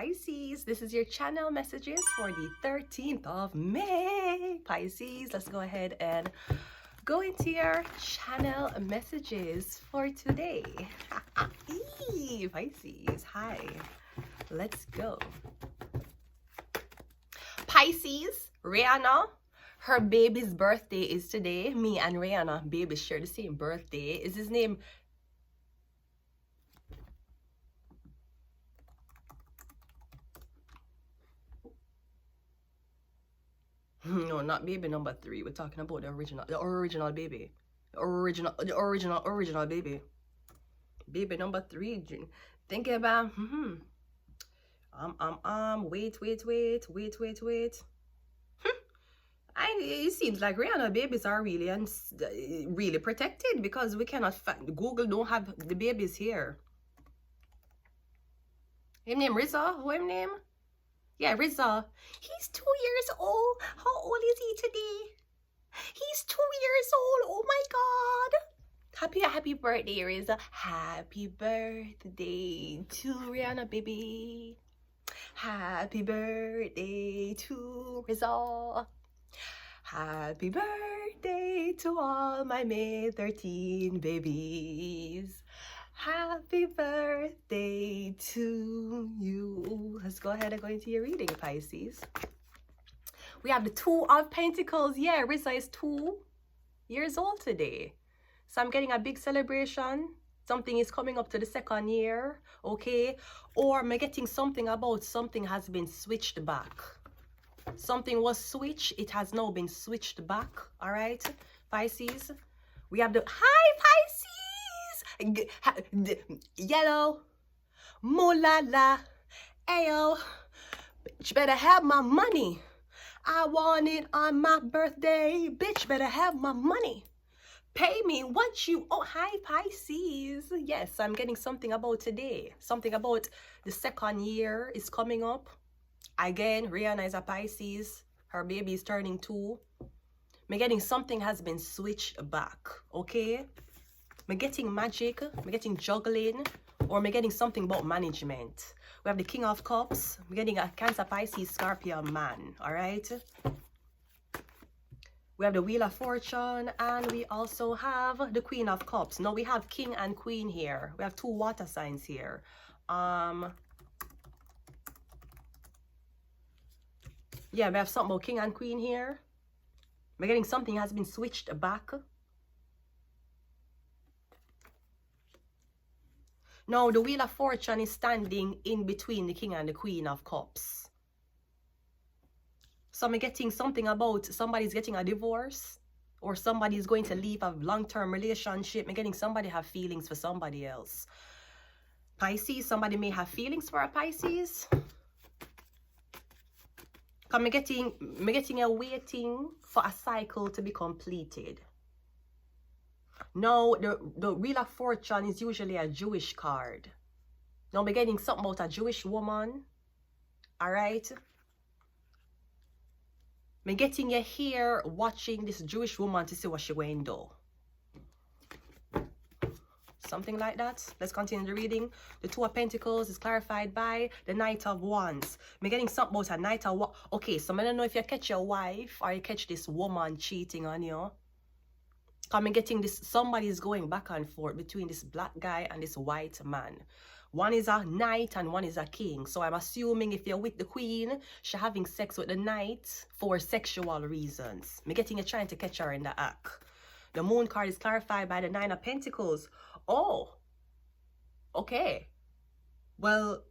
Pisces, this is your channel messages for the 13th of May. Pisces, let's go ahead and go into your channel messages for today. Pisces, hi. Let's go. Pisces, Rihanna, her baby's birthday is today. Me and Rihanna, baby, share the same birthday. Is his name? No, not baby number 3. We're talking about the original baby. Original baby. Baby number 3. Think about, wait. It seems like Rihanna babies are really protected because we cannot find, Google don't have the babies here. Him name Rizza? Who him name? Yeah, Rizza. He's 2 years old. How old is he today? He's 2 years old. Oh my God. Happy birthday, Rizza. Happy birthday to Rihanna, baby. Happy birthday to Rizza. Happy birthday to all my May 13 babies. Happy birthday to you. Let's go ahead and go into your reading, Pisces. We have the 2 of Pentacles. Yeah, Rizza is 2 years old today. So I'm getting a big celebration. Something is coming up to the 2nd year, okay? Or I'm getting something about something has been switched back. Something was switched. It has now been switched back, all right, Pisces? We have the... Hi, Pisces! Yellow, mulala, ayo, bitch better have my money. I want it on my birthday. Bitch better have my money. Pay me what you... Oh, hi, Pisces. Yes, I'm getting something about today. Something about the 2nd year is coming up. Again, Rihanna is a Pisces. Her baby is turning 2. I'm getting something has been switched back, okay? I'm getting magic, I'm getting juggling, or I'm getting something about management. We have the King of Cups. I'm getting a Cancer, Pisces, Scorpio man, all right? We have the Wheel of Fortune, and we also have the Queen of Cups. Now we have King and Queen here. We have 2 water signs here. Yeah, we have something about King and Queen here. I'm getting something has been switched back. Now, the Wheel of Fortune is standing in between the King and the Queen of Cups. So I'm getting something about somebody's getting a divorce, or somebody's going to leave a long-term relationship. I'm getting somebody have feelings for somebody else. Pisces, somebody may have feelings for a Pisces. I'm getting a waiting for a cycle to be completed. No, the Wheel of Fortune is usually a Jewish card. Now we're getting something about a Jewish woman. Alright? I'm getting you here watching this Jewish woman to see what she going to do. Something like that. Let's continue the reading. The 2 of Pentacles is clarified by the Knight of Wands. I'm getting something about a Knight of Wands. Okay, so I don't know if you catch your wife or you catch this woman cheating on you. I'm getting this, somebody's going back and forth between this black guy and this white man. One is a knight and one is a king. So I'm assuming if you're with the queen, she's having sex with the knight for sexual reasons. I'm getting you trying to catch her in the act. The moon card is clarified by the 9 of Pentacles. Oh, okay. Well,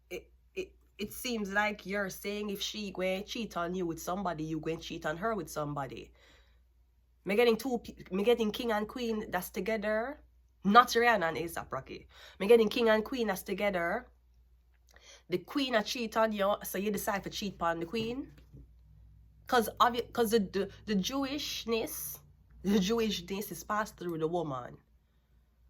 it seems like you're saying if she going to cheat on you with somebody, you going to cheat on her with somebody. I'm getting King and Queen that's together. Not Rihanna and A$AP Rocky. I'm getting King and Queen that's together. The Queen a cheat on you, so you decide to cheat on the Queen. Because the Jewishness is passed through the woman.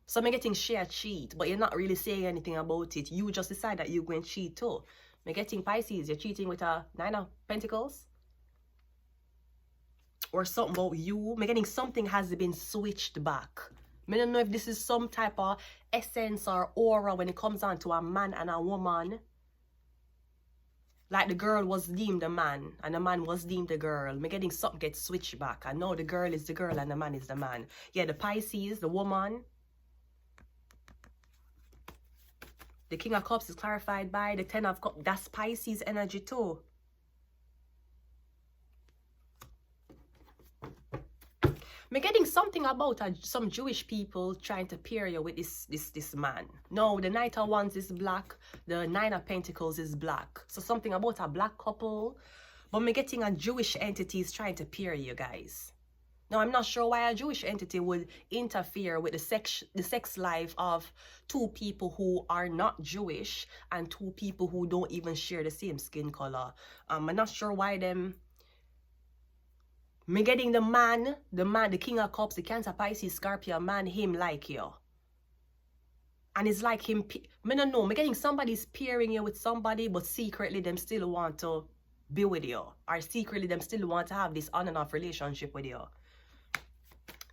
So I'm getting she a cheat, but you're not really saying anything about it. You just decide that you're going to cheat too. I'm getting Pisces, you're cheating with a 9 of Pentacles. Or something about you. I'm getting something has been switched back. I don't know if this is some type of essence or aura when it comes on to a man and a woman. Like the girl was deemed the man and the man was deemed the girl. Me getting something gets switched back. I know the girl is the girl and the man is the man. Yeah, the Pisces, the woman. The King of Cups is clarified by the Ten of Cups. That's Pisces energy too. Me getting something about some Jewish people trying to pair you with this man. No, the Knight of Wands is black. The Nine of Pentacles is black. So something about a black couple. But me getting a Jewish entity is trying to pair you guys. Now, I'm not sure why a Jewish entity would interfere with the sex life of two people who are not Jewish and two people who don't even share the same skin color. I'm not sure why them. Me getting the man, the King of Cups, the Cancer, Pisces, Scorpio man, him like you. And it's like him, me don't know, me getting somebody's pairing you with somebody, but secretly them still want to be with you. Or secretly them still want to have this on and off relationship with you.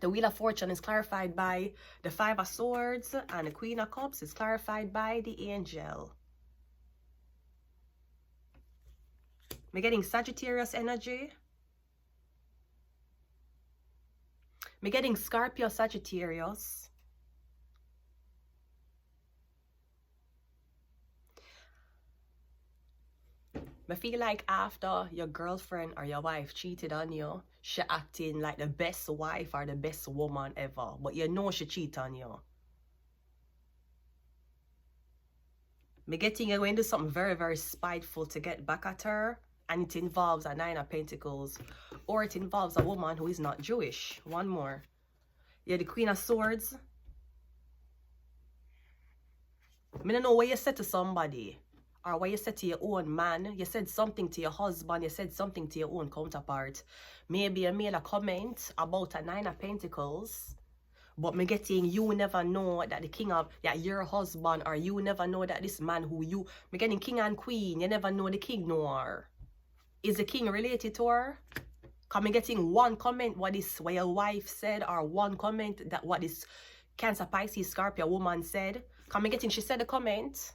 The Wheel of Fortune is clarified by the Five of Swords, and the Queen of Cups is clarified by the Angel. Me getting Sagittarius energy. Me getting Scorpio, Sagittarius. I feel like after your girlfriend or your wife cheated on you, she acting like the best wife or the best woman ever. But you know she cheated on you. Me getting you going to do something very, very spiteful to get back at her. And it involves a Nine of Pentacles. Or it involves a woman who is not Jewish. One more. Yeah, the Queen of Swords. I don't know what you said to somebody. Or what you said to your own man. You said something to your husband. You said something to your own counterpart. Maybe you made a comment about a Nine of Pentacles. But me getting you never know that the king of your husband, or you never know that this man who you me getting king and queen, you never know the king nor. Is the king related to her? Come me getting one comment what your wife said, or one comment that what this Cancer, Pisces, Scorpio woman said. Come me getting she said a comment.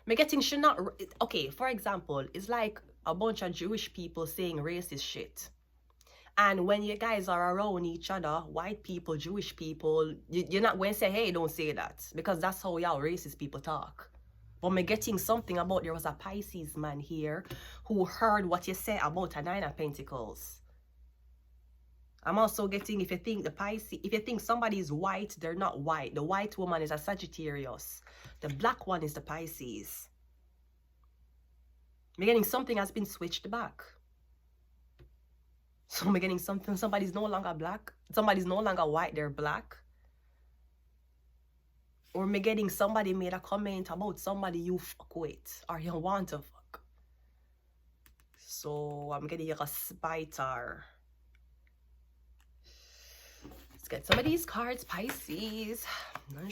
Me getting she not okay, for example, it's like a bunch of Jewish people saying racist shit. And when you guys are around each other, white people, Jewish people, you're not going to say, hey, don't say that. Because that's how y'all racist people talk. But me getting something about there was a Pisces man here who heard what you said about a Nine of Pentacles. I'm also getting, if you think the Pisces, if you think somebody is white, they're not white. The white woman is a Sagittarius. The black one is the Pisces. Me getting something has been switched back. So I'm getting something, somebody's no longer black. Somebody's no longer white, they're black. Or me getting somebody made a comment about somebody you fuck with. Or you want to fuck. So I'm getting a spider. Let's get some of these cards, Pisces. I'm not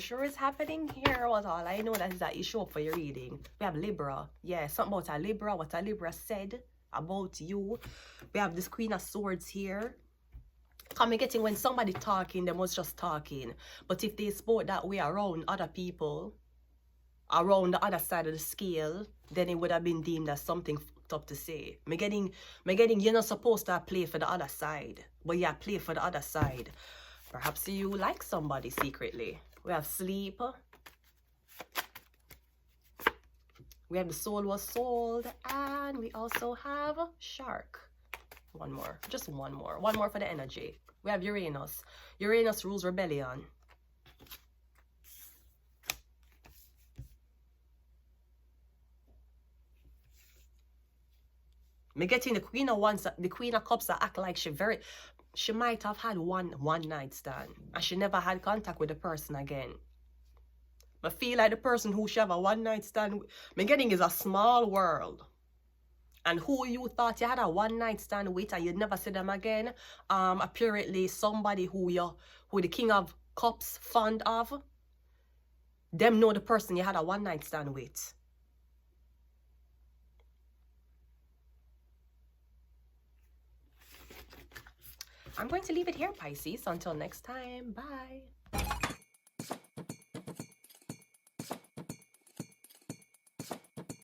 sure it's happening here. But all I know is that you show up for your reading. We have Libra. Yeah, something about a Libra, what a Libra said about you. We have this Queen of Swords here. Come getting when somebody talking, they was just talking. But if they spoke that way around other people, around the other side of the scale, then it would have been deemed as something fucked up to say. Me getting you're not supposed to play for the other side, but yeah, play for the other side. Perhaps you like somebody secretly. We have Sleep. We have The Soul Was Sold, and we also have Shark. One more, just one more for the energy. We have Uranus. Uranus rules rebellion. Me getting the Queen of Wands, the Queen of Cups that act like she might have had one night stand, and she never had contact with the person again. I feel like the person who she have a one night stand with, me getting is a small world. And who you thought you had a one night stand with and you'd never see them again, apparently somebody who the King of Cups fond of, them know the person you had a one night stand with. I'm going to leave it here, Pisces. Until next time, bye.